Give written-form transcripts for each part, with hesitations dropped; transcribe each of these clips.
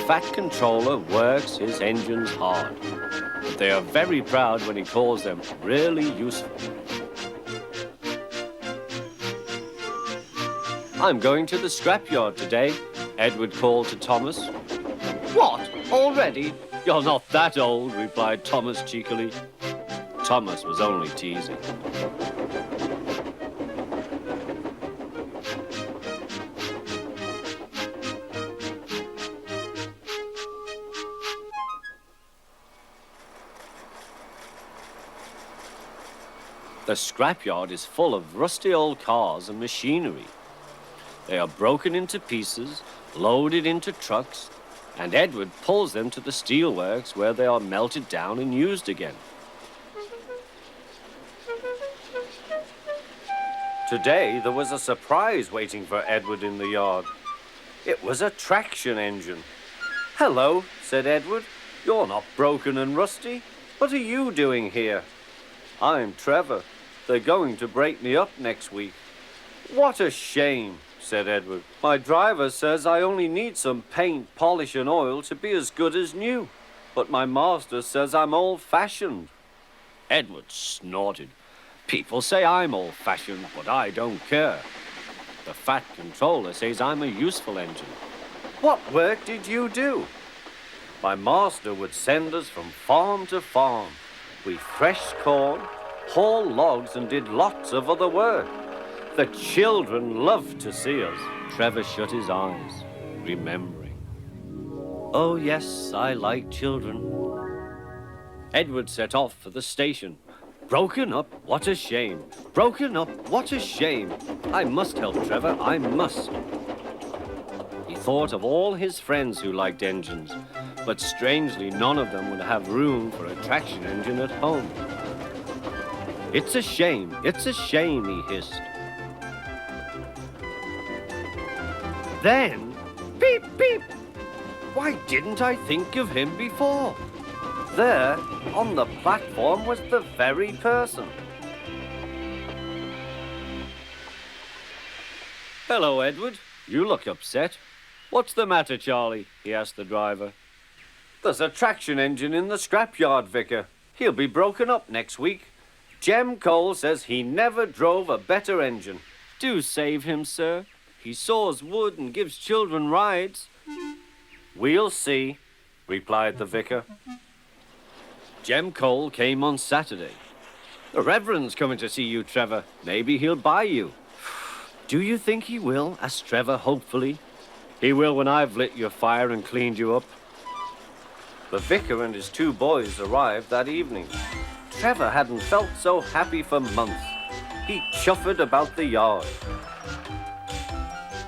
fat controller works his engines hard, but they are very proud when he calls them really useful. I'm going to the scrapyard today, Edward called to Thomas. What? Already? You're not that old, replied Thomas cheekily. Thomas was only teasing. The scrapyard is full of rusty old cars and machinery. They are broken into pieces, loaded into trucks, and Edward pulls them to the steelworks where they are melted down and used again. Today there was a surprise waiting for Edward in the yard. It was a traction engine. Hello, said Edward. You're not broken and rusty. What are you doing here? I'm Trevor. They're going to break me up next week. What a shame, said Edward. My driver says I only need some paint, polish and oil to be as good as new. But my master says I'm old-fashioned. Edward snorted. People say I'm old-fashioned, but I don't care. The fat controller says I'm a useful engine. What work did you do? My master would send us from farm to farm. We threshed corn, hauled logs and did lots of other work. The children loved to see us. Trevor shut his eyes, remembering. Oh, yes, I like children. Edward set off for the station. Broken up, what a shame. Broken up, what a shame. I must help Trevor, I must. He thought of all his friends who liked engines, but strangely none of them would have room for a traction engine at home. It's a shame, he hissed. Then, beep, beep. Why didn't I think of him before? There, on the platform, was the very person. Hello, Edward. You look upset. What's the matter, Charlie? He asked the driver. There's a traction engine in the scrapyard, Vicar. He'll be broken up next week. Jem Cole says he never drove a better engine. Do save him, sir. He saws wood and gives children rides. We'll see, replied the vicar. Jem Cole came on Saturday. The Reverend's coming to see you, Trevor. Maybe he'll buy you. Do you think he will? Asked Trevor hopefully. He will when I've lit your fire and cleaned you up. The vicar and his two boys arrived that evening. Trevor hadn't felt so happy for months. He chuffered about the yard.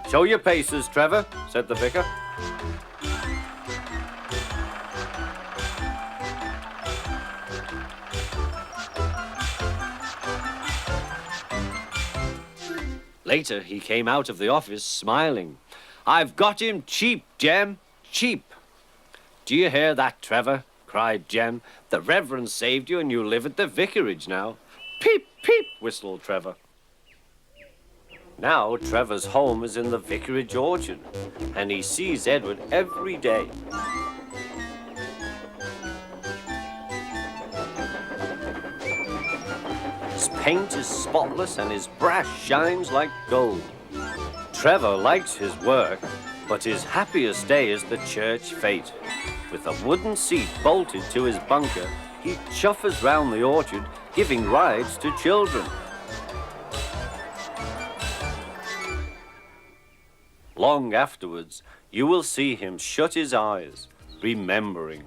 Show your paces, Trevor, said the vicar. Later, he came out of the office smiling. I've got him cheap, Jem, cheap. Do you hear that, Trevor? Cried Jem. The Reverend saved you and you live at the vicarage now. Peep, peep, whistled Trevor. Now Trevor's home is in the vicarage orchard, and he sees Edward every day. His paint is spotless and his brass shines like gold. Trevor likes his work, but his happiest day is the church fete. With a wooden seat bolted to his bunker, he chuffers round the orchard, giving rides to children. Long afterwards, you will see him shut his eyes, remembering.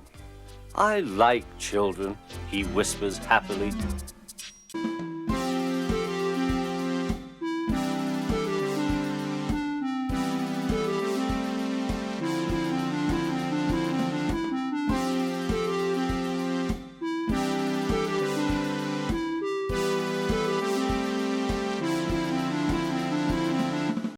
I like children, he whispers happily.